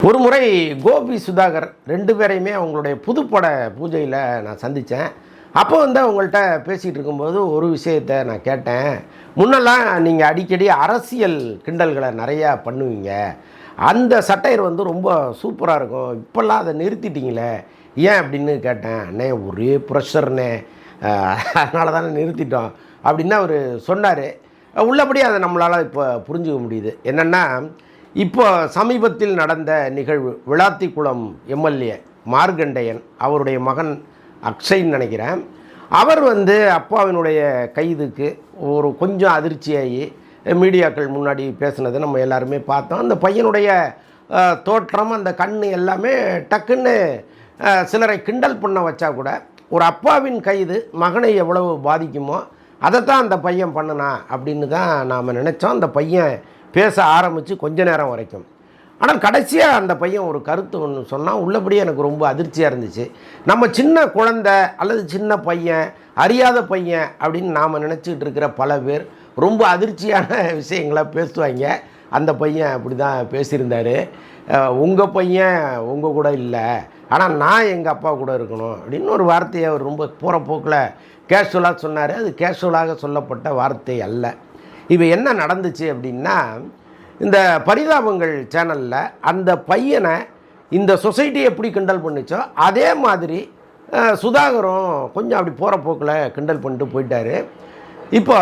ஒரு முறை கோபி சுதாகர் 2 பேரையுமே அவங்களுடைய புதுப்பட பூஜையில் நான் சந்தித்தேன். அப்போ அவங்கள்ட்ட பேசிகிட்டு இருக்கும்போது ஒரு விஷயத்தை நான் கேட்டேன். முன்னெல்லாம் நீங்கள் அடிக்கடி அரசியல் கிண்டல்களை நிறையா பண்ணுவீங்க, அந்த சட்டையர் ரொம்ப சூப்பராக இருக்கும், இப்போல்லாம் அதை நிறுத்திட்டீங்களே ஏன் அப்படின்னு கேட்டேன். அண்ணே ஒரே ப்ரெஷர்னே, அதனால தானே நிறுத்திட்டோம் அப்படின்னு அவர் சொன்னார். உள்ளபடி அதை நம்மளால் இப்போ புரிஞ்சுக்க முடியுது. என்னென்னா, இப்போ சமீபத்தில் நடந்த நிகழ்வு, விளாத்திக்குளம் எம்எல்ஏ மார்கண்டையன் அவருடைய மகன் அக்ஷய்ன்னு நினைக்கிறேன், அவர் அப்பாவினுடைய கைதுக்கு கொஞ்சம் அதிர்ச்சியாகி மீடியாக்கள் முன்னாடி பேசுனதை நம்ம எல்லாருமே பார்த்தோம். அந்த பையனுடைய தோற்றம், அந்த கண் எல்லாமே டக்குன்னு சிலரை கிண்டல் பண்ண வச்சா கூட, ஒரு அப்பாவின் கைது மகனை எவ்வளவு பாதிக்குமோ அதைத்தான் அந்த பையன் பண்ணுனா அப்படின்னு தான் நாம் நினச்சோம். அந்த பையன் பேச ஆரம்பித்து கொஞ்ச நேரம் வரைக்கும். ஆனால் கடைசியாக அந்த பையன் ஒரு கருத்து ஒன்று சொன்னால் உள்ளபடியே எனக்கு ரொம்ப அதிர்ச்சியாக இருந்துச்சு. நம்ம சின்ன குழந்தை அல்லது சின்ன பையன், அறியாத பையன் அப்படின்னு நாம் நினச்சிக்கிட்டு இருக்கிற பல பேர் ரொம்ப அதிர்ச்சியான விஷயங்களை பேசுவாங்க. அந்த பையன் அப்படி தான் பேசியிருந்தார். உங்கள் பையன் உங்கள் கூட இல்லை, ஆனால் நான் எங்கள் அப்பா கூட இருக்கணும் அப்படின்னு ஒரு வார்த்தையை அவர் ரொம்ப போகிற போக்கில் கேஷுவலாக சொன்னார். அது கேஷுவலாக சொல்லப்பட்ட வார்த்தை அல்ல. இப்போ என்ன நடந்துச்சு அப்படின்னா, இந்த பரிதாபங்கள் சேனலில் அந்த பையனை இந்த சொசைட்டி எப்படி கிண்டல் பண்ணிச்சோ அதே மாதிரி சுதாகரும் கொஞ்சம் அப்படி போகிற போக்கில் கிண்டல் பண்ணிட்டு போயிட்டார். இப்போ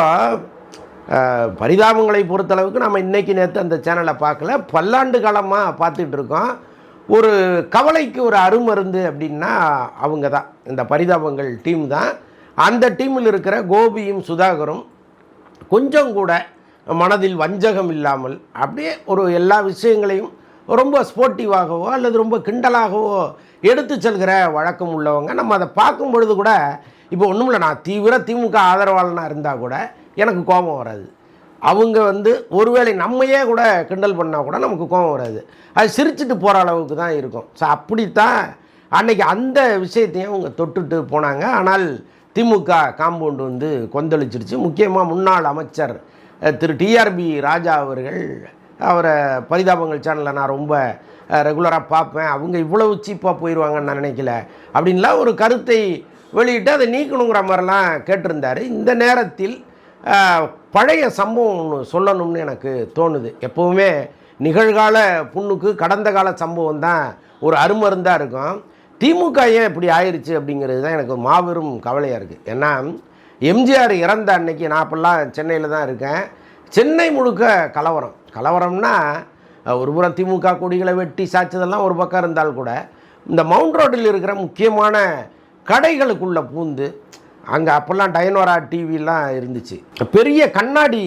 பரிதாபங்களை பொறுத்தளவுக்கு நம்ம இன்றைக்கி நேற்று அந்த சேனலை பார்க்கல, பல்லாண்டு காலமாக பார்த்துட்டு இருக்கோம். ஒரு கவலைக்கு ஒரு அருமருந்து அப்படின்னா அவங்க தான், இந்த பரிதாபங்கள் டீம் தான். அந்த டீமில் இருக்கிற கோபியும் சுதாகரும் கொஞ்சம் கூட மனதில் வஞ்சகம் இல்லாமல் அப்படியே ஒரு எல்லா விஷயங்களையும் ரொம்ப ஸ்போர்ட்டிவாகவோ அல்லது ரொம்ப கிண்டலாகவோ எடுத்து செல்கிற வழக்கம் உள்ளவங்க. நம்ம அதை பார்க்கும் பொழுது கூட, இப்போ ஒன்றும் இல்லை, நான் தீவிர திமுக ஆதரவாளனாக இருந்தால் கூட எனக்கு கோபம் வராது. அவங்க ஒருவேளை நம்மையே கூட கிண்டல் பண்ணால் கூட நமக்கு கோபம் வராது, அது சிரிச்சுட்டு போகிற அளவுக்கு தான் இருக்கும். ஸோ அப்படித்தான் அன்றைக்கி அந்த விஷயத்தையும் அவங்க தொட்டுட்டு போனாங்க. ஆனால் திமுக காம்பவுண்டு கொந்தளிச்சிடுச்சு. முக்கியமாக முன்னாள் அமைச்சர் திரு டிஆர்பி ராஜா அவர்கள், அவரை பரிதாபங்கள் சேனலில் நான் ரொம்ப ரெகுலராக பார்ப்பேன், அவங்க இவ்வளவு சீப்பாக போயிடுவாங்கன்னு நான் நினைக்கல அப்படின்லாம் ஒரு கருத்தை வெளியிட்டு அதை நீக்கணுங்கிற மாதிரிலாம் கேட்டிருந்தார். இந்த நேரத்தில் பழைய சம்பவம் ஒன்று சொல்லணும்னு எனக்கு தோணுது. எப்போவுமே நிகழ்கால புண்ணுக்கு கடந்த கால சம்பவம் தான் ஒரு அருமருந்தாக இருக்கும். திமுக ஏன் இப்படி ஆயிடுச்சு அப்படிங்கிறது தான் எனக்கு மாபெரும் கவலையாக இருக்குது. ஏன்னா எம்ஜிஆர் இறந்த அன்னைக்கு, நான் அப்போல்லாம் சென்னையில் தான் இருக்கேன், சென்னை முழுக்க கலவரம்னா ஒரு புறம் திமுக கொடிகளை வெட்டி சாய்ச்சதெல்லாம் ஒரு பக்கம் இருந்தால் கூட, இந்த மவுண்ட் ரோட்டில் இருக்கிற முக்கியமான கடைகளுக்குள்ளே பூந்து, அங்கே அப்போல்லாம் டயனோரா டிவிலாம் இருந்துச்சு, பெரிய கண்ணாடி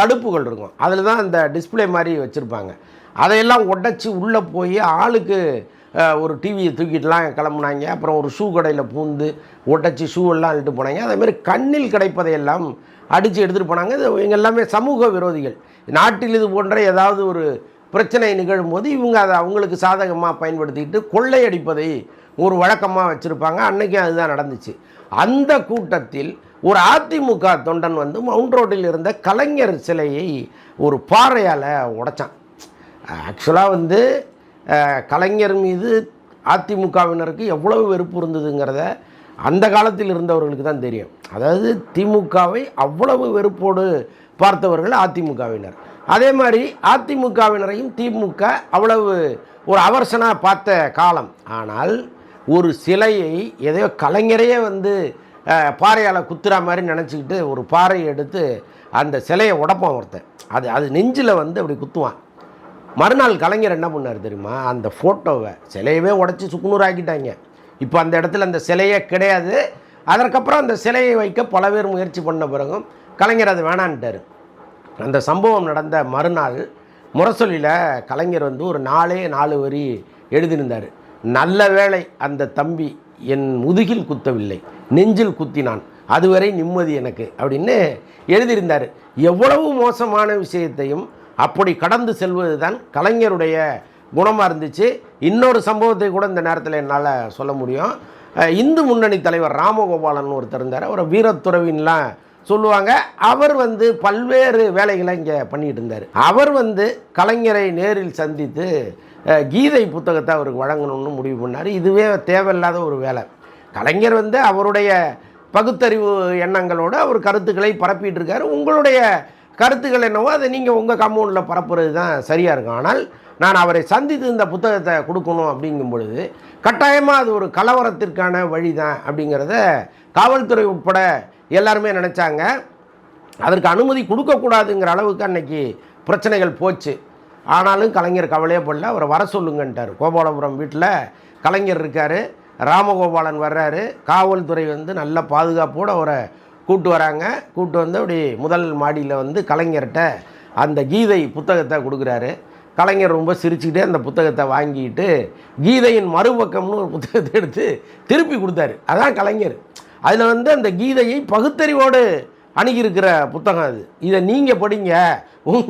தடுப்புகள் இருக்கும், அதில் தான் அந்த டிஸ்பிளே மாதிரி வச்சுருப்பாங்க, அதையெல்லாம் உடச்சி உள்ளே போய் ஆளுக்கு ஒரு டிவியை தூக்கிட்டுலாம் கிளம்புனாங்க. அப்புறம் ஒரு ஷூ கடையில் பூந்து ஒட்டச்சி ஷூவெல்லாம் அழுட்டு போனாங்க. அதேமாதிரி கண்ணில் கிடைப்பதையெல்லாம் அடித்து எடுத்துகிட்டு போனாங்க. இது இவங்க எல்லாமே சமூக விரோதிகள். நாட்டில் இது போன்ற ஏதாவது ஒரு பிரச்சனை நிகழும் போது இவங்க அதை அவங்களுக்கு சாதகமாக பயன்படுத்திக்கிட்டு கொள்ளையடிப்பதை ஒரு வழக்கமாக வச்சுருப்பாங்க. அன்றைக்கும் அதுதான் நடந்துச்சு. அந்த கூட்டத்தில் ஒரு அதிமுக தொண்டன் மவுண்ட் ரோட்டில் இருந்த கலைஞர் சிலையை ஒரு பாறையால் உடைச்சான். ஆக்சுவலாக கலைஞர் மீது அதிமுகவினருக்கு எவ்வளவு வெறுப்பு இருந்ததுங்கிறத அந்த காலத்தில் இருந்தவர்களுக்கு தான் தெரியும். அதாவது திமுகவை அவ்வளவு வெறுப்போடு பார்த்தவர்கள் அதிமுகவினர். அதே மாதிரி அதிமுகவினரையும் திமுக அவ்வளவு ஒரு அவர்சனாக பார்த்த காலம். ஆனால் ஒரு சிலையை எதையோ கலைஞரையே பாறையால் குத்துற மாதிரி நினச்சிக்கிட்டு ஒரு பாறையை எடுத்து அந்த சிலையை உடைப்பான் ஒருத்தன். அது நெஞ்சில் அப்படி குத்துவான். மறுநாள் கலைஞர் என்ன பண்ணார் தெரியுமா? அந்த ஃபோட்டோவை சிலையவே உடச்சி சுக்குநூறாக்கிட்டாங்க. இப்போ அந்த இடத்துல அந்த சிலையே கிடையாது. அதற்கப்புறம் அந்த சிலையை வைக்க பல பேர் முயற்சி பண்ண பிறகும் கலைஞர் அது வேணான்ட்டார். அந்த சம்பவம் நடந்த மறுநாள் முரசொலியில் கலைஞர் ஒரு 4 வரி எழுதியிருந்தார். நல்ல வேளை அந்த தம்பி என் முதுகில் குத்தவில்லை, நெஞ்சில் குத்தினான், அதுவரை நிம்மதி எனக்கு அப்படின்னு எழுதியிருந்தார். எவ்வளவு மோசமான விஷயத்தையும் அப்படி கடந்து செல்வது தான் கலைஞருடைய குணமாக இருந்துச்சு. இன்னொரு சம்பவத்தை கூட இந்த நேரத்தில் என்னால் சொல்ல முடியும். இந்து முன்னணி தலைவர் ராமகோபாலன் ஒருத்தர் இருந்தார், அவரை வீரத்துறவின்லாம் சொல்லுவாங்க. அவர் பல்வேறு வேலைகளை இங்கே பண்ணிகிட்டு இருந்தார். அவர் கலைஞரை நேரில் சந்தித்து கீதை புத்தகத்தை அவருக்கு வழங்கணும்னு முடிவு பண்ணார். இதுவே தேவையில்லாத ஒரு வேலை. கலைஞர் வந்து அவருடைய பகுத்தறிவு எண்ணங்களோடு அவர் கருத்துக்களை பரப்பிட்டு இருக்காரு. உங்களுடைய கருத்துக்கள் என்னவோ அதை நீங்கள் உங்கள் கம்பவுண்டில் பரப்புறது தான் சரியாக இருக்கும். ஆனால் நான் அவரை சந்தித்து இந்த புத்தகத்தை கொடுக்கணும் அப்படிங்கும் பொழுது கட்டாயமாக அது ஒரு கலவரத்திற்கான வழி தான் அப்படிங்கிறத காவல்துறை உட்பட எல்லாருமே நினச்சாங்க. அதற்கு அனுமதி கொடுக்கக்கூடாதுங்கிற அளவுக்கு அன்னைக்கு பிரச்சனைகள் போச்சு. ஆனாலும் கலைஞர் கவலையே படல. அவரை வர சொல்லுங்கன்ட்டார். கோபாலபுரம் வீட்டில் கலைஞர் இருக்கார், ராமகோபாலன் வர்றாரு. காவல்துறை வந்து நல்ல பாதுகாப்போடு அவரை கூட்டு வராங்க. கூட்டு வந்து அப்படி முதல் மாடியில் வந்து கலைஞர்கிட்ட அந்த கீதை புத்தகத்தை கொடுக்குறாரு. கலைஞர் ரொம்ப சிரிச்சுக்கிட்டே அந்த புத்தகத்தை வாங்கிட்டு கீதையின் மறுபக்கம்னு ஒரு புத்தகத்தை எடுத்து திருப்பி கொடுத்தாரு. அதான் கலைஞர். அதில் வந்து அந்த கீதையை பகுத்தறிவோடு அணுகியிருக்கிற புத்தகம் அது. இதை நீங்கள் படிங்க,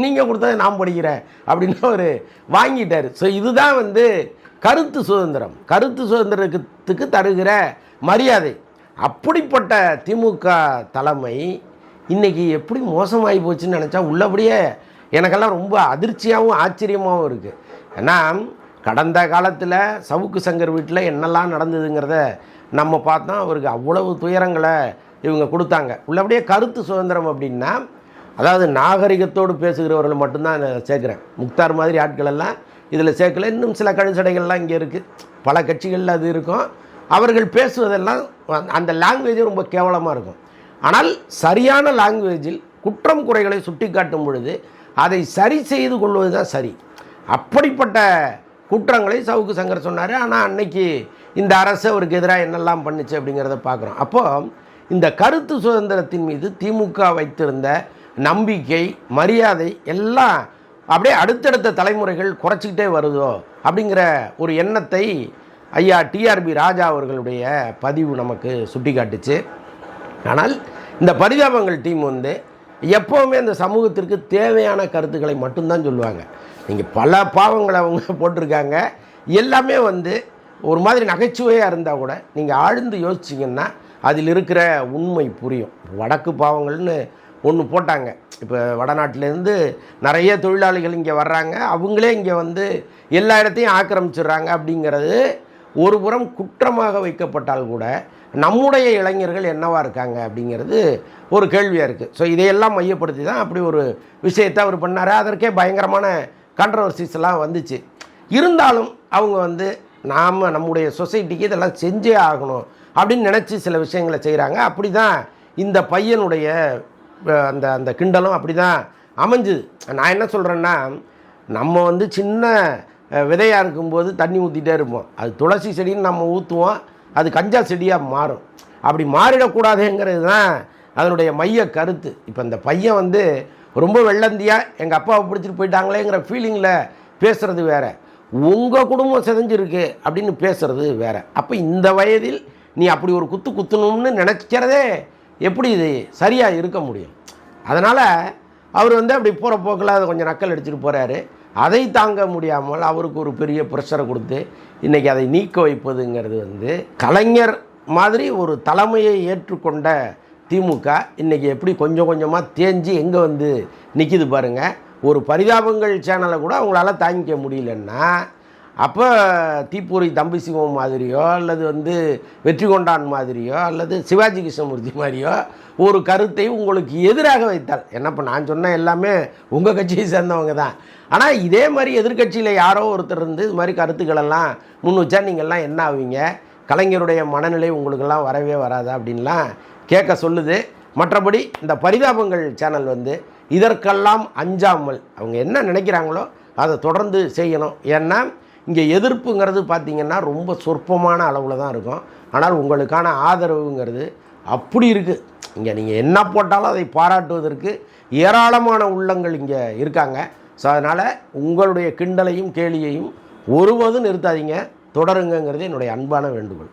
நீங்கள் கொடுத்ததை நான் படிக்கிறேன் அப்படின்னு அவர் வாங்கிட்டார். ஸோ இதுதான் வந்து கருத்து சுதந்திரம், கருத்து சுதந்திரத்துக்கு தருகிற மரியாதை. அப்படிப்பட்ட திமுக தலைமை இன்றைக்கி எப்படி மோசமாகி போச்சுன்னு நினச்சா உள்ளபடியே எனக்கெல்லாம் ரொம்ப அதிர்ச்சியாகவும் ஆச்சரியமாகவும் இருக்குது. ஏன்னா கடந்த காலத்தில் சவுக்கு சங்கர் வீட்டில் என்னெல்லாம் நடந்ததுங்கிறத நம்ம பார்த்தோம். அவருக்கு அவ்வளவு துயரங்களை இவங்க கொடுத்தாங்க. உள்ளபடியே கருத்து சுதந்திரம் அப்படின்னா, அதாவது நாகரிகத்தோடு பேசுகிறவர்கள் மட்டும்தான் சேர்க்குறேன். முக்தார் மாதிரி ஆட்களெல்லாம் இதில் சேர்க்கல. இன்னும் சில கழுசடைகள்லாம் இங்கே இருக்குது. பல கட்சிகளில் அது இருக்கும். அவர்கள் பேசுவதெல்லாம் அந்த லாங்குவேஜே ரொம்ப கேவலமாக இருக்கும். ஆனால் சரியான லாங்குவேஜில் குற்றம் குறைகளை சுட்டி காட்டும் பொழுது அதை சரி செய்து கொள்வது தான் சரி. அப்படிப்பட்ட குற்றங்களை சவுக்கு சங்கர் சொன்னார். ஆனால் அன்னைக்கு இந்த அரசு அவருக்கு எதிராக என்னெல்லாம் பண்ணுச்சு அப்படிங்கிறத பார்க்குறோம். அப்போது இந்த கருத்து சுதந்திரத்தின் மீது திமுக வைத்திருந்த நம்பிக்கை, மரியாதை எல்லாம் அப்படியே அடுத்தடுத்த தலைமுறைகள் குறைச்சிக்கிட்டே வருதோ அப்படிங்கிற ஒரு எண்ணத்தை ஐயா டிஆர்பி ராஜா அவர்களுடைய பதிவு நமக்கு சுட்டி காட்டுச்சு. ஆனால் இந்த பரிதாபங்கள் டீம் வந்து எப்போவுமே இந்த சமூகத்திற்கு தேவையான கருத்துக்களை மட்டும்தான் சொல்லுவாங்க. நீங்கள் பல பாவங்களை அவங்க போட்டிருக்காங்க. எல்லாமே வந்து ஒரு மாதிரி நகைச்சுவையாக இருந்தால் கூட நீங்கள் ஆழ்ந்து யோசிச்சிங்கன்னா அதில் இருக்கிற உண்மை புரியும். வடக்கு பாவங்கள்னு ஒன்று போட்டாங்க. இப்போ வடநாட்டிலேருந்து நிறைய தொழிலாளிகள் இங்கே வர்றாங்க, அவங்களே இங்கே வந்து எல்லா இடத்தையும் ஆக்கிரமிச்சிடுறாங்க அப்படிங்கிறது ஒரு புறம் குற்றமாக வைக்கப்பட்டால் கூட நம்முடைய இளைஞர்கள் என்னவாக இருக்காங்க அப்படிங்கிறது ஒரு கேள்வியாக இருக்குது. ஸோ இதையெல்லாம் மையப்படுத்தி தான் அப்படி ஒரு விஷயத்தை அவர் பண்ணார். அதற்கே பயங்கரமான கான்ட்ரவர்சிஸ் எல்லாம் வந்துச்சு. இருந்தாலும் அவங்க வந்து நாம் நம்முடைய சொசைட்டிக்கு இதெல்லாம் செஞ்சே ஆகணும் அப்படின்னு நினச்சி சில விஷயங்களை செய்கிறாங்க. அப்படி தான் இந்த பையனுடைய அந்த அந்த கிண்டலும் அப்படி தான் அமைஞ்சுது. நான் என்ன சொல்கிறேன்னா, நம்ம வந்து சின்ன விதையாக இருக்கும்போது தண்ணி ஊற்றிட்டே இருப்போம். அது துளசி செடின்னு நம்ம ஊற்றுவோம், அது கஞ்சா செடியாக மாறும். அப்படி மாறிடக்கூடாதுங்கிறது தான் அதனுடைய மைய கருத்து. இப்போ இந்த பையன் வந்து ரொம்ப வெள்ளந்தியாக எங்கள் அப்பாவை பிடிச்சிட்டு போயிட்டாங்களேங்கிற ஃபீலிங்கில் பேசுகிறது வேறு, உங்கள் குடும்பம் சிதைஞ்சிருக்கு அப்படின்னு பேசுகிறது வேறு. அப்போ இந்த வயதில் நீ அப்படி ஒரு குத்து குத்தணும்னு நினைக்கிறதே எப்படி இது சரியாக இருக்க முடியும்? அதனால் அவர் வந்து அப்படி போகிற போக்கில் அதை கொஞ்சம் நக்கல் அடிச்சுட்டு போகிறாரு. அதை தாங்க முடியாமல் அவருக்கு ஒரு பெரிய ப்ரெஷரை கொடுத்து இன்றைக்கி அதை நீக்க வைப்பதுங்கிறது வந்து கலைஞர் மாதிரி ஒரு தலைமையை ஏற்றுக்கொண்ட திமுக இன்றைக்கி எப்படி கொஞ்சம் கொஞ்சமாக தேஞ்சி எங்கே வந்து நிற்கிது பாருங்கள். ஒரு பரிதாபங்கள் சேனலை கூட அவங்களால தாங்கிக்க முடியலன்னா அப்போ தீப்பூரி தம்பி சிவம் மாதிரியோ அல்லது வந்து வெற்றி கொண்டான் மாதிரியோ அல்லது சிவாஜி கிருஷ்ணமூர்த்தி மாதிரியோ ஒரு கருத்தை உங்களுக்கு எதிராக வைத்தால் என்ன? இப்போ நான் சொன்ன எல்லாமே உங்கள் கட்சியை சேர்ந்தவங்க தான். ஆனால் இதே மாதிரி எதிர்கட்சியில் யாரோ ஒருத்தர் இருந்து இது மாதிரி கருத்துக்களெல்லாம் முன் வச்சா நீங்கள்லாம் என்ன ஆவீங்க? கலைஞருடைய மனநிலை உங்களுக்கெல்லாம் வரவே வராதா அப்படின்லாம் கேட்க சொல்லுது. மற்றபடி இந்த பரிதாபங்கள் சேனல் வந்து இதற்கெல்லாம் அஞ்சாமல் அவங்க என்ன நினைக்கிறாங்களோ அதை தொடர்ந்து செய்யணும். ஏன்னா இங்கே எதிர்ப்புங்கிறது பார்த்திங்கன்னா ரொம்ப சொற்பமான அளவில் தான் இருக்கும். ஆனால் உங்களுக்கான ஆதரவுங்கிறது அப்படி இருக்குது. இங்கே நீங்கள் என்ன போட்டாலும் அதை பாராட்டுவதற்கு ஏராளமான உள்ளங்கள் இங்கே இருக்காங்க. ஸோ அதனால் உங்களுடைய கிண்டலையும் கேலியையும் ஒருவதும் நிறுத்தாதீங்க, தொடருங்கிறது என்னுடைய அன்பான வேண்டுகோள்.